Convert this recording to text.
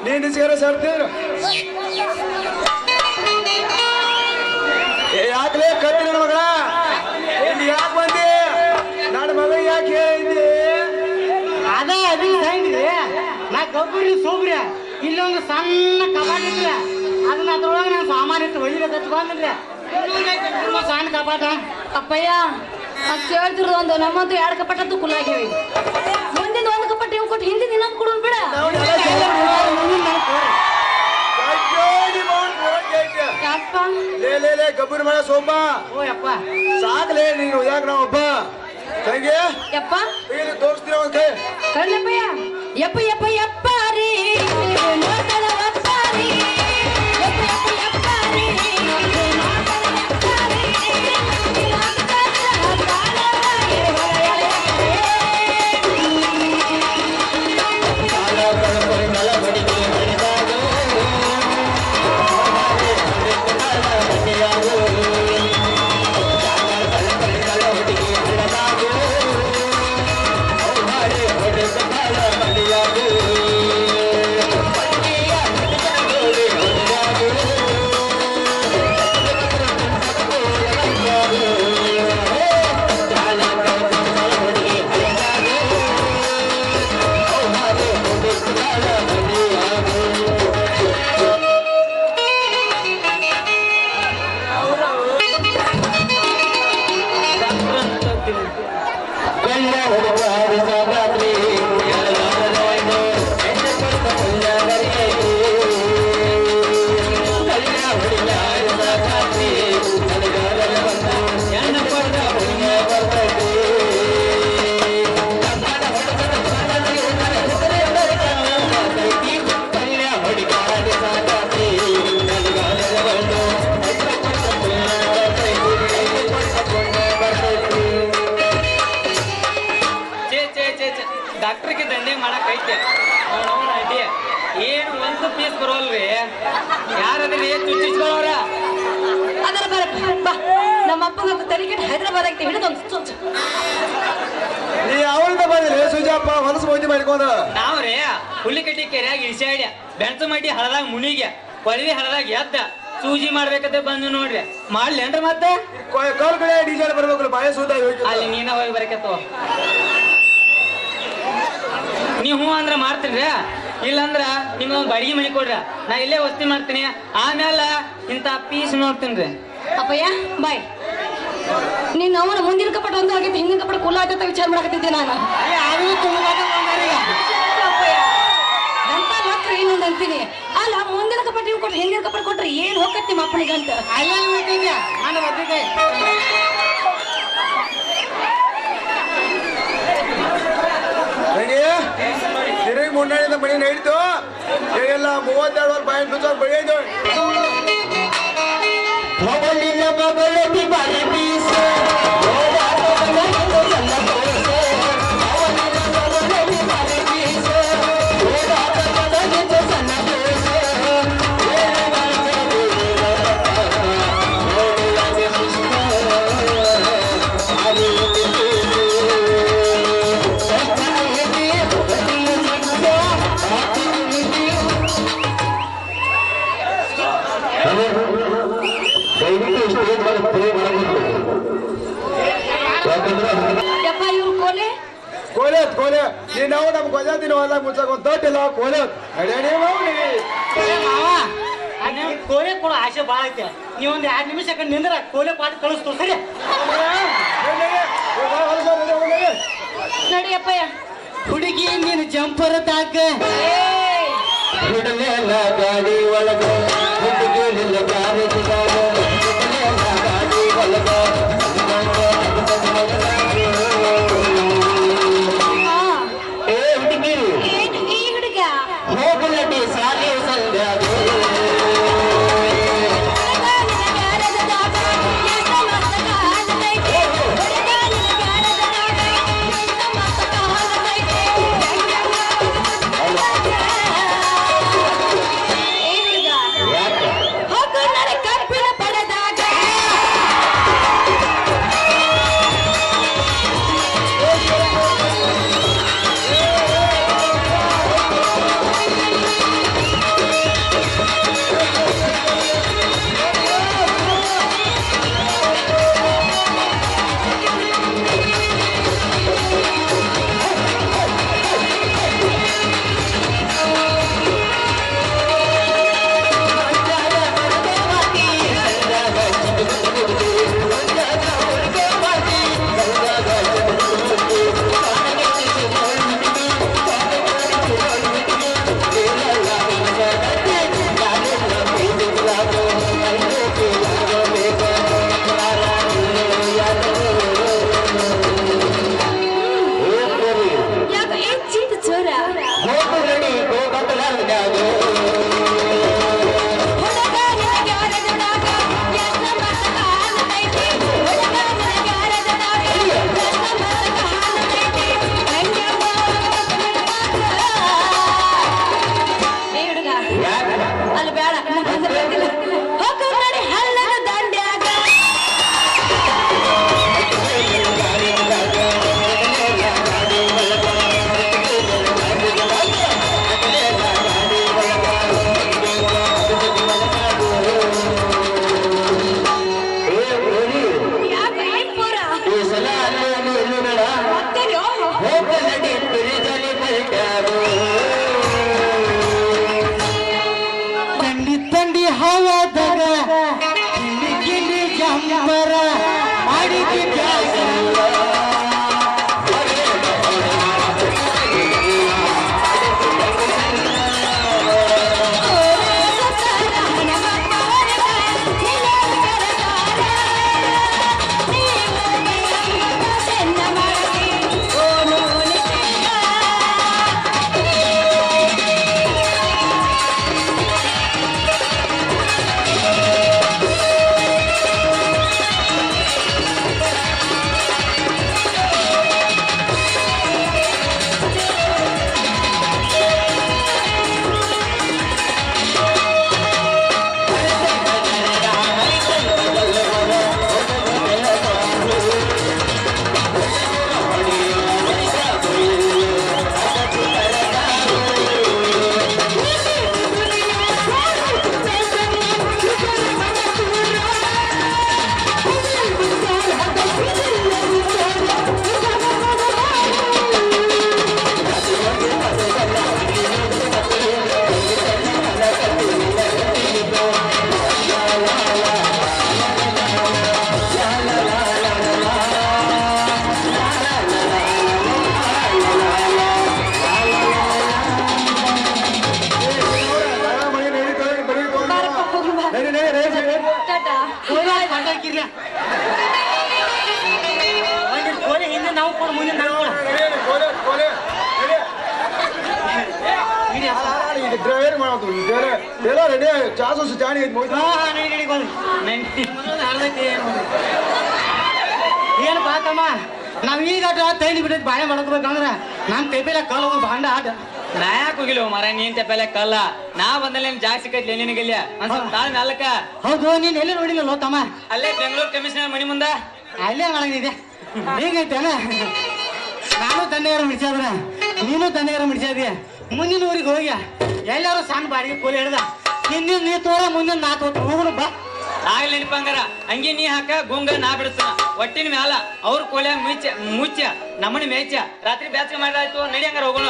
ನೀನು ಸೇರ ಸರ್ತೀರ ಯಾಕಲೇ ಕತ್ತಿ ನನ್ನ ಮಗಳ ಇಲ್ಲಿ ಯಾಕೆ ಬಂದಿ ನನ್ನ ಮಗ ಯಾಕೆ ಹೇಳಿದ್ದಿ ಅದೇ ಸೈನ್ರಿ ನಾ ಗೊಬ್ಬರಿ ಸೋಬ್ರಿ ಇಲ್ಲೊಂದು ಸಣ್ಣ ಕಪಾಟ್ ಇಟ್ರ ಅದನ್ನ ಅದ್ರೊಳಗೆ ನಾನು ಸಾಮಾನು ಇಟ್ಟು ಒಯ್ಯಿರ ಕಚ್ಕೊಂಡ್ರಿ ಸಣ್ಣ ಕಪಾಟ ಅಪ್ಪಯ್ಯ ಕೇಳ್ತಿರೋದು ಒಂದು ನಮ್ಮಂತೂ 2 ಕಪಾಟದ್ದು ಕುಲಾಗಿವಿ ಮುಂದಿನ ಒಂದು ಕಪಾಟ ಇವ್ ಕೊಟ್ಟು ಹಿಂದಿನ ಇನ್ನೊಂದು ಕೊಡು ಬಿಡ ಯಾಕಪ್ಪ ಲೇ ಗಬ್ಬರ್ ಮಳ ಸೋಪ ಓ ಯಪ್ಪ ಸಾಕ್ಲೇ ನೀನು ಯಾಕೆ ನಾವೊಬ್ಬ ತಂಗಿ ಯಪ್ಪ ತೋರಿಸ್ತೀರ ಒಂದ್ ಕೈ ಕಳ್ಳಪ್ಪಯ್ಯ ಯಪ್ಪ ಯಪ್ಪ ಯಪ್ಪ ರೀ ನೋಡ್ತಾಳ ಅಪ್ಪ ರೀ ಯಪ್ಪ ಯಪ್ಪ ಯಪ್ಪ ರೀ ಡಾಕ್ಟ್ರಿಗೆ ದಂಡೆ ಮಾಡಕ್ ಐತೆ ಅಡ್ಡಿ ಏನು ಒಂದು ಪೀಸ್ ಬರೋಲ್ರಿ ಯಾರದ್ರಿ ಚುಚ್ಚಿಸ್ಕೊಳ್ಳೋರ ಅದರ ಬಾ ನಮ್ಮ ಅಪ್ಪಗ ತಲೆಗೆ ಹೈದರಾಬಾದ್ ಆಗ್ತಿ ಹಿಡಿದು ಒಂದು ನೀ ಅವಳಿಂದ ಬಂದಿಲ್ಲ ಸುಜಾಪ ಹೊಲಸು ಮೋದಿ ಮಾಡಿಕೊಂಡ ನಾವ್ರಿ ಹುಲ್ಲಿಕಟ್ಟಿ ಕೆರೆಯಾಗ ಇಳಿಸಾಡ್ಯ ಬೆಣಸು ಮಡ್ಡಿ ಹಳದಾಗ ಮುನಿಗೆ ಕೊಳವಿ ಹಳದಾಗ ಎದ್ದ ಸೂಜಿ ಮಾಡ್ಬೇಕಂತ ಬಂದು ನೋಡ್ರಿ ಮಾಡ್ಲೇನ್ರಿ ಮತ್ತೆ ಕಾಲ್ ಕಡೆ ಡೀಸೆಲ್ ಬರ್ಬೇಕಲ್ಲ ಬಾಯ ಸೂದ ಅಲ್ಲಿ ನೀನ ಹೋಗಿ ಬರಕತ್ತವ ನೀವು ಹ್ಞೂ ಅಂದ್ರೆ ಮಾಡ್ತೀನ್ರಿ ಇಲ್ಲಂದ್ರ ನಿಮ್ಗೊಂದು ಬಾಡಿಗೆ ಮನೆ ಕೊಡ್ರ ನಾ ಇಲ್ಲೇ ವಸ್ತಿ ಮಾಡ್ತೀನಿ ಆಮೇಲೆ ಇಂಥ ಪೀಸ್ ನೋಡ್ತೀನಿ ಅಪ್ಪಯ್ಯ ಬಾಯ್ ನೀನು ಅವನ ಮುಂದಿನ ಕಪಟ ಒಂದು ಆಗೈತೆ ಹಿಂದಿನ ಕಪಟ ಕುಲ್ಲ ಆಗತ್ತ ವಿಚಾರ ಮಾಡಕತ್ತಿದ್ದೆ ನಾನು ಅಂತ ಮಾತ್ರ ಇನ್ನೊಂದು ಅಂತೀನಿ ಅಲ್ಲ ಮುಂದಿನ ಕಪಟ ಇವ್ ಕೊಟ್ರೆ ಹಿಂದಿನ ಕಪಟ ಕೊಟ್ರೆ ಏನ್ ಹೋಗತ್ತಿ ಮಕ್ಕಳಿಗಂತ ಅಲ್ಲ ನಾನು ಬರ್ತಿದ್ದೆ ತಿರುಗಿ ಮುನ್ನಡೆಯಿಂದ ಮನೆ ನಡೀತು ಎಲ್ಲ 32 ವರ್ಷ ಬಾಯಿ ಬಿಚ್ಚೋರು ಬೆಳೆಯೋದು ಯಪ್ಪ ಇವ್ರು ಕೋಲೆ ಕೋಲೇತ್ ಕೋಲೆ ನಾವು ನಮ್ ಗೊಜಾತಿನ ಹೊಲ ಮುಚ್ಚಕ್ ಒಂದು ತೊಟ್ಟಿಲ್ಲ ಕೋಲೇತ್ ಮಾವ ಕೋಲೆ ಕೊಡೋ ಆಸೆ ಭಾಳ ಐತೆ ನೀವೊಂದು 2 ನಿಮಿಷ ನಿಂದ್ರ ಕೋಲೆ ಪಾಠ ಕಳಿಸ್ತು ಸರಿ ನಡಿಯಪ್ಪಯ್ಯ ಹುಡುಗಿ ನೀನು ಜಂಪರ್ ತಾಕ ಗಾಡಿ ಒಳಗ ಗಾಡಿ ಒಳಗ ಈ ಹುಡುಗ ಹೋಗಲಟಿ ಸಾಲಿ ಸಂಧ್ಯಾದ ಗೋವಾದಾಗ ಕಿಂಡಿ ಜಂಬರ ಮಾಡಿದ್ದಿ ಬ್ಯಾಸ ಹಿಂದೆ ನಾವು ಕೊಡು ಮುಂದೆ ನಾವು ಡ್ರೈವರ್ ಮಾಡೋದು ಎಲ್ಲ ರೆಡಿ ಚಾಸು ಚಾಣಿ ಏನು ಬಾತಮ್ಮ ನಾವ್ ಈಗ ತೈಲಿ ಬಿಟ್ಟೈತಿ ಬಾಳೆ ಮಾಡ್ಕೋಬೇಕಂದ್ರ ನಮ್ ತೆಪಿಲ ಕಾಲ ಹೋಗಿ ಬಾಂಡ ಆಟ ನಾ ಯಾಕೆ ಹೋಗಿಲ್ಲ ಮರ ನೀನ್ ತೆಪ್ಪಲೆ ಕಲ್ಲ ನಾ ಬಂದಲ್ಲಿ ಜಾಸ್ತಿ ಸಿಕ್ಕೈತಿ ನಿನಗಿಲ್ಲ ಒಂದ್ ಸ್ವಲ್ಪ ತಾಳ್ ನಾಲ್ಕ. ಹೌದು ನೀನ್ ಎಲ್ಲಿ ನೋಡಿಲ್ಲ ತಮ್ಮ ಅಲ್ಲೇ ಬೆಂಗಳೂರು ಕಮಿಷನರ್ ಮನಿ ಮುಂದ ಅಲ್ಲೇ ಒಳಗಿದೆ ಹೇಗೈತೇನ ನಾನು ತಂದೆಗಾರ ಮಿಡ್ಸಾದ್ರ ನೀನು ತಂದೆಗಾರ ಮಿಡ್ಸಾದಿಯ ಮುಂದಿನ ಊರಿಗೆ ಹೋಗ್ಯ ಎಲ್ಲಾರು ಸಣ್ಣ ಬಾಡಿಗೆ ಕೂಲಿ ಹಿಡ್ದ ಹಿಂದಿನ ನೀ ತೋರ ಮುಂದಿನ ನಾ ತೋತ ಹೋಗುಣ ಬಾ ಆಗ್ಲಿ ನೆನಪಂಗಾರ ಹಂಗೆ ನೀ ಹಾಕ ಗುಂಗ ನಾ ಬಿಡಿಸ್ತಾನ ಒಟ್ಟಿನ ಮ್ಯಾಲ ಅವ್ರ ಕೋಲ್ಯಾಗ ಮುಚ್ಚ ನಮ್ಮನಿ ಮೇಚ ರಾತ್ರಿ ಬ್ಯಾಸ್ಗೆ ಮಾಡಾಯ್ತು ನಡಿ ಹಂಗಾರ ಹೋಗೋಣ.